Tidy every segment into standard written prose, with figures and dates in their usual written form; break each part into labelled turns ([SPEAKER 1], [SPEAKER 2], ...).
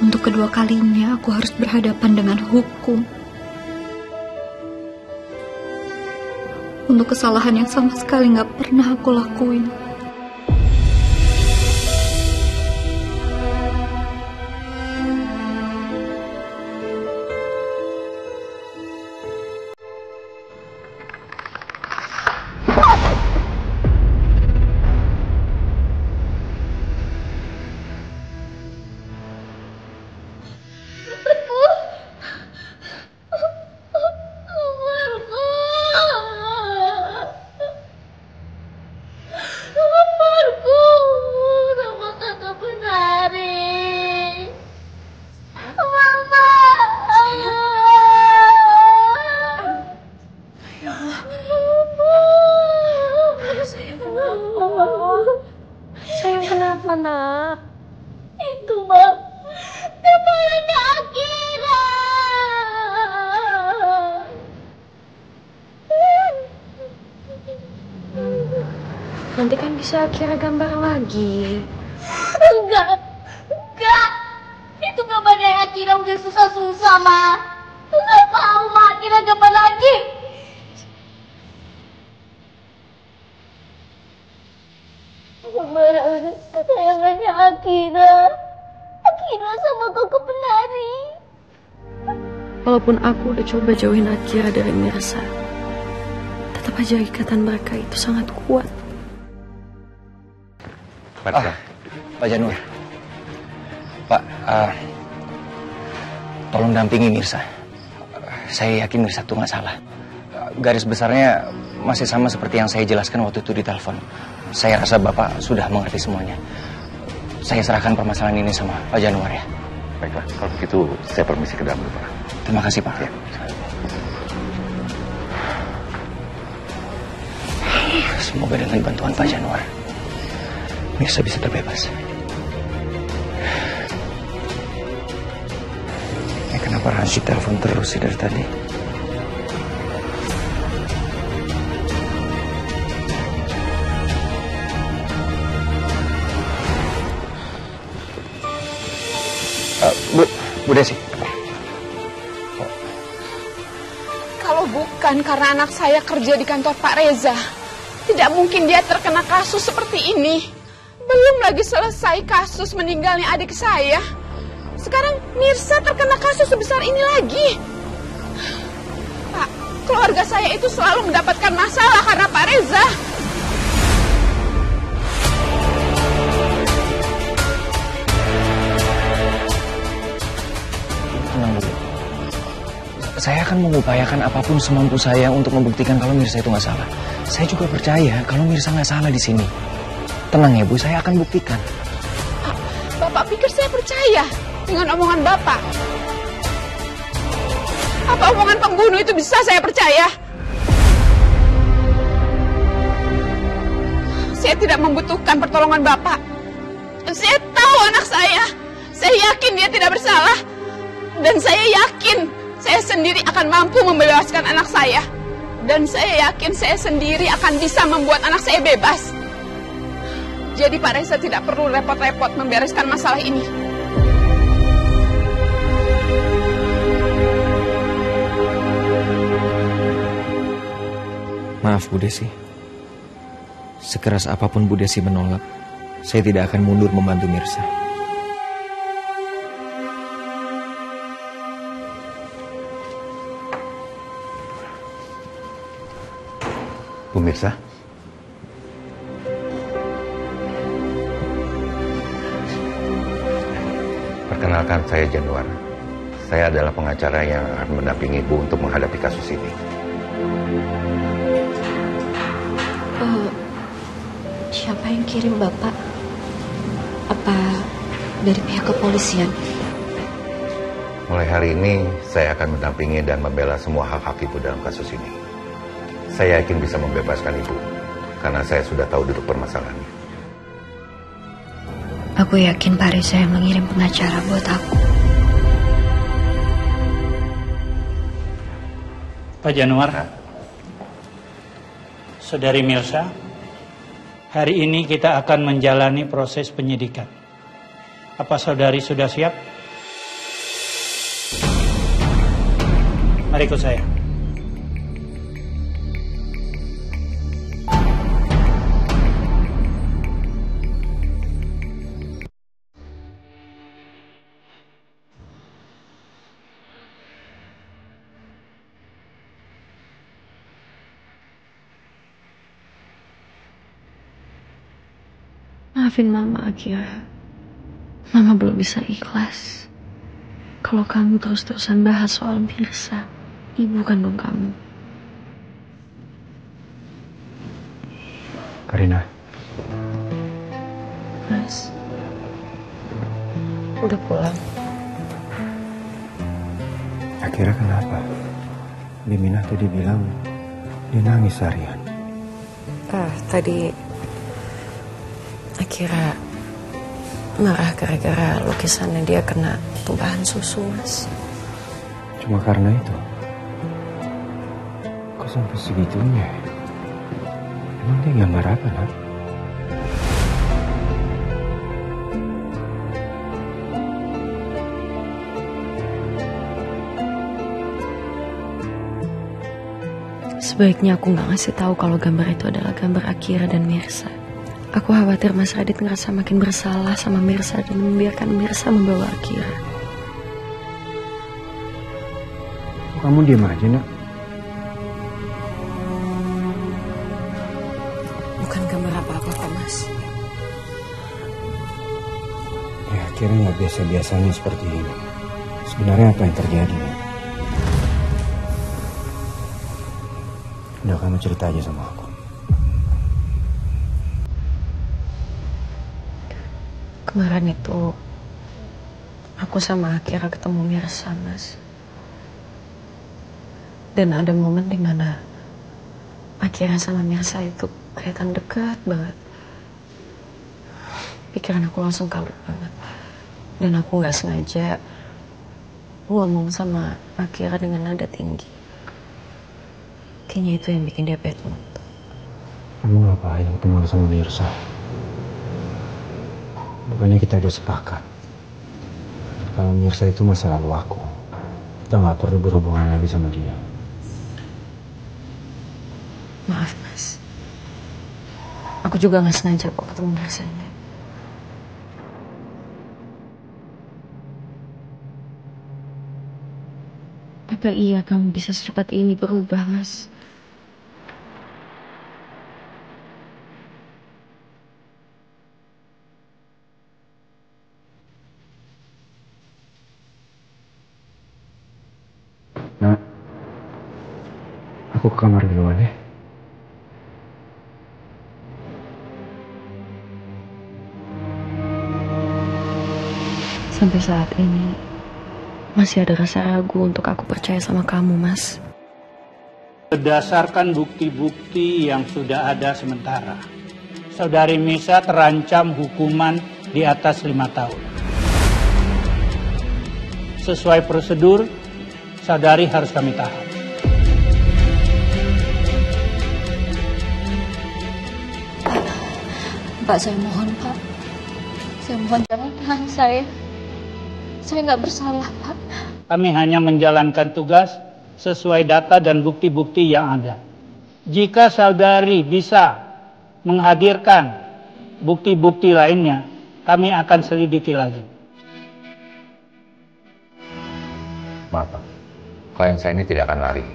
[SPEAKER 1] Untuk kedua kalinya aku harus berhadapan dengan hukum. Untuk kesalahan yang sama sekali gak pernah aku lakuin.
[SPEAKER 2] Sayang, kenapa, nak?
[SPEAKER 3] Itu, Bang. Kepalanya Akira.
[SPEAKER 2] Nanti kan bisa Akira gambar lagi.
[SPEAKER 3] Enggak. Itu gambarnya Akira udah susah-susah, Ma. Enggak mau, Ma. Akira gambar lagi. Gambar kesayangannya Akira. Akira sama kakak penari.
[SPEAKER 2] Walaupun aku udah coba jauhin Akira dari Mirza, tetap aja ikatan mereka itu sangat kuat.
[SPEAKER 4] Pak Janur. Pak, tolong dampingi Mirza. Saya yakin Mirza itu nggak salah. Garis besarnya masih sama seperti yang saya jelaskan waktu itu di telepon. Saya rasa Bapak sudah mengerti semuanya. Saya serahkan permasalahan ini sama Pak Januar ya.
[SPEAKER 5] Baiklah, kalau begitu saya permisi ke dalam dulu, Pak.
[SPEAKER 4] Terima kasih, Pak. Ya. Semoga dengan bantuan Pak Januar, Mirza bisa terbebas. Kenapa Ransi telepon terus sih dari tadi? Bu Desi.
[SPEAKER 6] Kalau bukan karena anak saya kerja di kantor Pak Reza, tidak mungkin dia terkena kasus seperti ini. Belum lagi selesai kasus meninggalnya adik saya. Sekarang Mirza terkena kasus sebesar ini lagi. Pak, keluarga saya itu selalu mendapatkan masalah karena Pak Reza.
[SPEAKER 4] Tenang dulu. Saya akan mengupayakan apapun semampu saya untuk membuktikan kalau Mirza itu nggak salah. Saya juga percaya kalau Mirza nggak salah di sini. Tenang ya Bu, saya akan buktikan.
[SPEAKER 6] Bapak pikir saya percaya dengan omongan Bapak? Apa omongan pembunuh itu bisa saya percaya? Saya tidak membutuhkan pertolongan Bapak. Saya tahu anak saya. Saya yakin dia tidak bersalah. Dan saya yakin saya sendiri akan mampu membebaskan anak saya. Dan saya yakin saya sendiri akan bisa membuat anak saya bebas. Jadi Pak Reza tidak perlu repot-repot membereskan masalah ini.
[SPEAKER 4] Maaf Bu Desi. Sekeras apapun Bu Desi menolak, saya tidak akan mundur membantu Mirza.
[SPEAKER 5] Bu Mirza? Perkenalkan, saya Januar. Saya adalah pengacara yang akan mendampingi Ibu untuk menghadapi kasus ini.
[SPEAKER 2] Siapa yang kirim Bapak? Apa dari pihak kepolisian?
[SPEAKER 5] Mulai hari ini, saya akan mendampingi dan membela semua hak-hak Ibu dalam kasus ini. Saya yakin bisa membebaskan Ibu, karena saya sudah tahu duduk permasalahannya.
[SPEAKER 1] Aku yakin Pak Reza yang mengirim pengacara buat aku.
[SPEAKER 7] Pak Januar, Saudari Mirza, hari ini kita akan menjalani proses penyidikan. Apa saudari sudah siap? Mari ikut saya.
[SPEAKER 2] Maafin Mama, Akira. Mama belum bisa ikhlas kalau kamu terus-terusan bahas soal Mirsa, ibu kandung kamu.
[SPEAKER 4] Karina.
[SPEAKER 2] Mas, udah pulang?
[SPEAKER 8] Akira kenapa? Bimina tadi bilang dia nangis harian.
[SPEAKER 2] Tadi Akira marah gara-gara lukisannya dia kena tumpahan susu, Mas.
[SPEAKER 8] Cuma karena itu? Kok sampai segitunya? Emang dia gambar apa, Nak?
[SPEAKER 2] Sebaiknya aku nggak ngasih tahu kalau gambar itu adalah gambar Akira dan Mirsa. Aku khawatir Mas Radit ngerasa makin bersalah sama Mirsa dan membiarkan Mirsa membawa Akira.
[SPEAKER 8] Kamu diam aja, Nak.
[SPEAKER 2] Bukan gambar apa-apa kok, Mas.
[SPEAKER 8] Ya, Akira nggak biasa-biasanya seperti ini. Sebenarnya apa yang terjadi? Udah, kamu cerita aja sama aku.
[SPEAKER 2] Kemarin itu aku sama Akira ketemu Mirsa, Mas. Dan ada momen dimana Akira sama Mirsa itu kelihatan dekat banget. Pikiran aku langsung kalut banget. Dan aku gak sengaja ngomong sama Akira dengan nada tinggi. Kayaknya itu yang bikin dia bad mood.
[SPEAKER 8] Kamu ngapain ketemu sama Mirsa? Bukannya kita udah sepakat kalau Mirsa itu masa lalu aku. Kita gak perlu berhubungan lagi sama dia.
[SPEAKER 2] Maaf, Mas. Aku juga gak sengaja kok ketemu Mirsanya. Apa iya kamu bisa secepat ini berubah, Mas?
[SPEAKER 8] Nah, aku ke kamar duluan ya.
[SPEAKER 2] Sampai saat ini masih ada rasa ragu untuk aku percaya sama kamu, Mas.
[SPEAKER 7] Berdasarkan bukti-bukti yang sudah ada sementara, Saudari Mirsa terancam hukuman di atas 5 tahun. Sesuai prosedur, Saudari harus kami tahan.
[SPEAKER 3] Pak, saya mohon, Pak. Saya mohon jangan tahan saya. Saya nggak bersalah, Pak.
[SPEAKER 7] Kami hanya menjalankan tugas sesuai data dan bukti-bukti yang ada. Jika Saudari bisa menghadirkan bukti-bukti lainnya, kami akan selidiki lagi.
[SPEAKER 5] Maaf, Pak. Klien saya ini tidak akan lari.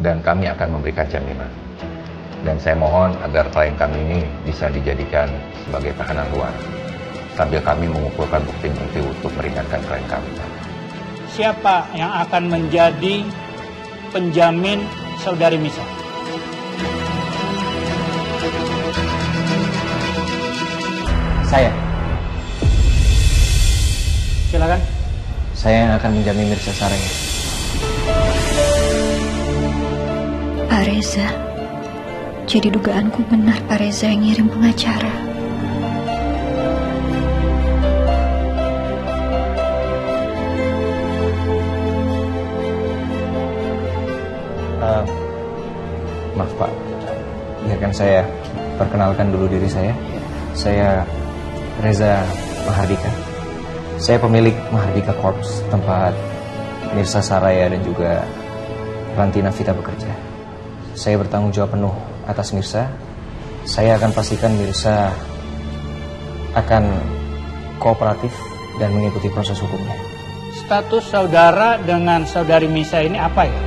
[SPEAKER 5] Dan kami akan memberikan jaminan. Dan saya mohon agar klien kami ini bisa dijadikan sebagai tahanan luar. Sambil kami mengumpulkan bukti-bukti untuk meringankan klien kami, Pak.
[SPEAKER 7] Siapa yang akan menjadi penjamin Saudari Mirsa?
[SPEAKER 4] Saya.
[SPEAKER 7] Silakan.
[SPEAKER 4] Saya yang akan menjamin Mirsa Saraya.
[SPEAKER 1] Pak Reza. Jadi dugaanku benar Pak Reza yang ngirim pengacara.
[SPEAKER 4] Maaf Pak, biarkan saya perkenalkan dulu diri saya. Saya Reza Mahardika. Saya pemilik Mahardika Corps, tempat Mirsa Saraya dan juga Ranti Navita bekerja. Saya bertanggung jawab penuh atas Mirsa. Saya akan pastikan Mirsa akan kooperatif dan mengikuti proses hukumnya.
[SPEAKER 7] Status saudara dengan saudari Misa ini apa ya?